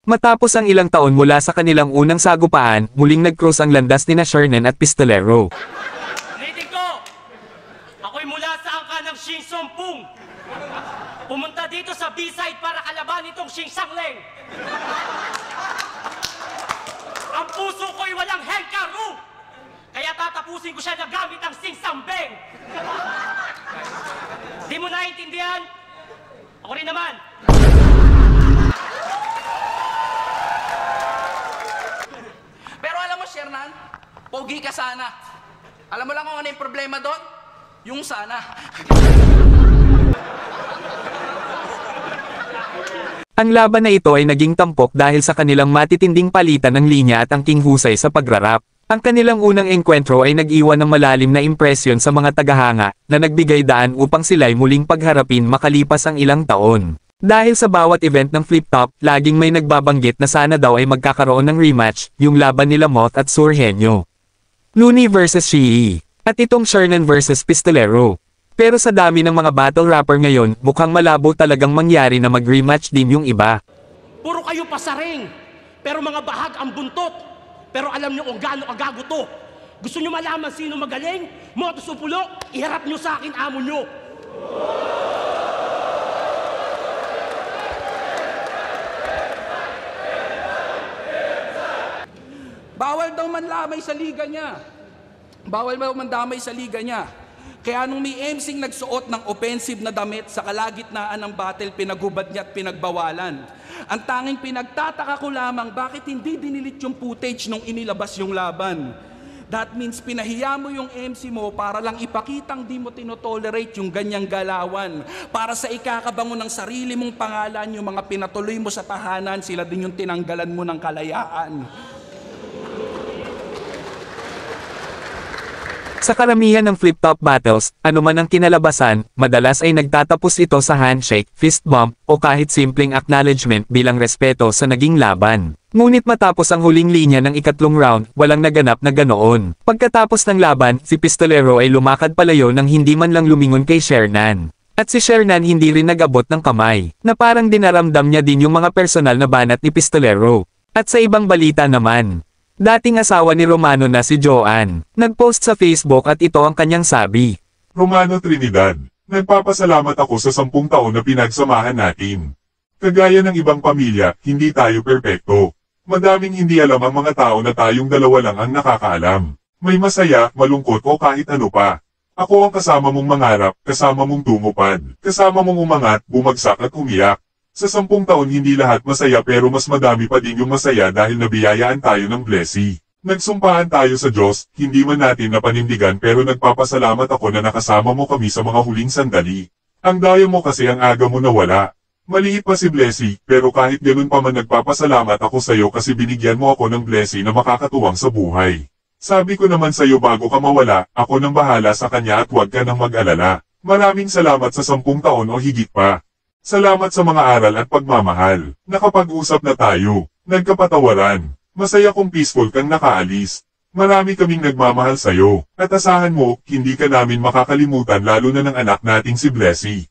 Matapos ang ilang taon mula sa kanilang unang sagupaan, muling nag-cross ang landas nina Shernan at Pistolero. Ulitin ko! Ako'y mula sa angka ng Xing Sompung. Pumunta dito sa B-side para kalaban itong Xing Sangleng. Ang puso ko'y walang hengkaru! Kaya tatapusin ko siya na gamit ang Sing Sambeng. Di mo naiintindihan? Ako rin naman. Pero alam mo, Shernan, pogi ka sana. Alam mo lang kung ano yung problema doon? Yung sana. Ang laban na ito ay naging tampok dahil sa kanilang matitinding palitan ng linya at ang kinghusay sa pagrarap. Ang kanilang unang engkwentro ay nag-iwan ng malalim na impresyon sa mga tagahanga, na nagbigay daan upang sila'y muling pagharapin makalipas ang ilang taon. Dahil sa bawat event ng Flip Top, laging may nagbabanggit na sana daw ay magkakaroon ng rematch, yung laban nila Moth at Surhenyo. Looney vs Shii. At itong Shernan vs Pistolero. Pero sa dami ng mga battle rapper ngayon, mukhang malabo talagang mangyari na mag-rematch din yung iba. Puro kayo pasaring, pero mga bahag ang buntot. Pero alam nyo kung gaano kagago to. Gusto nyo malaman sino magaling? Motos o pulo, iharap nyo sa akin amo nyo. Bawal daw manlamay sa liga niya. Bawal daw mandamay sa liga niya. Kaya nung may MCing nagsuot ng offensive na damit sa kalagitnaan ng battle, pinagubad niya at pinagbawalan. Ang tanging pinagtataka ko lamang, bakit hindi dinilit yung footage nung inilabas yung laban? That means pinahiya mo yung MC mo para lang ipakitang di mo tinotolerate yung ganyang galawan. Para sa ikakabango ng sarili mong pangalan, yung mga pinatuloy mo sa tahanan, sila din yung tinanggalan mo ng kalayaan. Sa karamihan ng flip-top battles, anuman ang kinalabasan, madalas ay nagtatapos ito sa handshake, fist bump, o kahit simpleng acknowledgement bilang respeto sa naging laban. Ngunit matapos ang huling linya ng ikatlong round, walang naganap na ganoon. Pagkatapos ng laban, si Pistolero ay lumakad palayo nang hindi man lang lumingon kay Shernan. At si Shernan hindi rin nag-abot ng kamay, na parang dinaramdam niya din yung mga personal na banat ni Pistolero. At sa ibang balita naman, dating asawa ni Romano na si Joanne, nag-post sa Facebook at ito ang kanyang sabi. Romano Trinidad, nagpapasalamat ako sa 10 taon na pinagsamahan natin. Kagaya ng ibang pamilya, hindi tayo perpekto. Madaming hindi alam ang mga tao na tayong dalawa lang ang nakakaalam. May masaya, malungkot o kahit ano pa. Ako ang kasama mong mangarap, kasama mong tumupad, kasama mong umangat, bumagsak at umiyak. Sa 10 taon hindi lahat masaya pero mas madami pa din yung masaya dahil nabiyayaan tayo ng blessing. Nagsumpahan tayo sa Diyos, hindi man natin napanindigan pero nagpapasalamat ako na nakasama mo kami sa mga huling sandali. Ang daya mo kasi ang aga mo nawala. Maliit pa si Blessy, pero kahit ganun pa man nagpapasalamat ako sa iyo kasi binigyan mo ako ng blessing na makakatuwang sa buhay. Sabi ko naman sa iyo bago ka mawala, ako nang bahala sa kanya at huwag ka nang mag-alala. Maraming salamat sa 10 taon o higit pa. Salamat sa mga aral at pagmamahal. Nakapag-usap na tayo. Nagkapatawaran. Masaya kong peaceful kang nakaalis. Marami kaming nagmamahal sa iyo. At asahan mo, hindi ka namin makakalimutan lalo na ng anak nating si Blessy.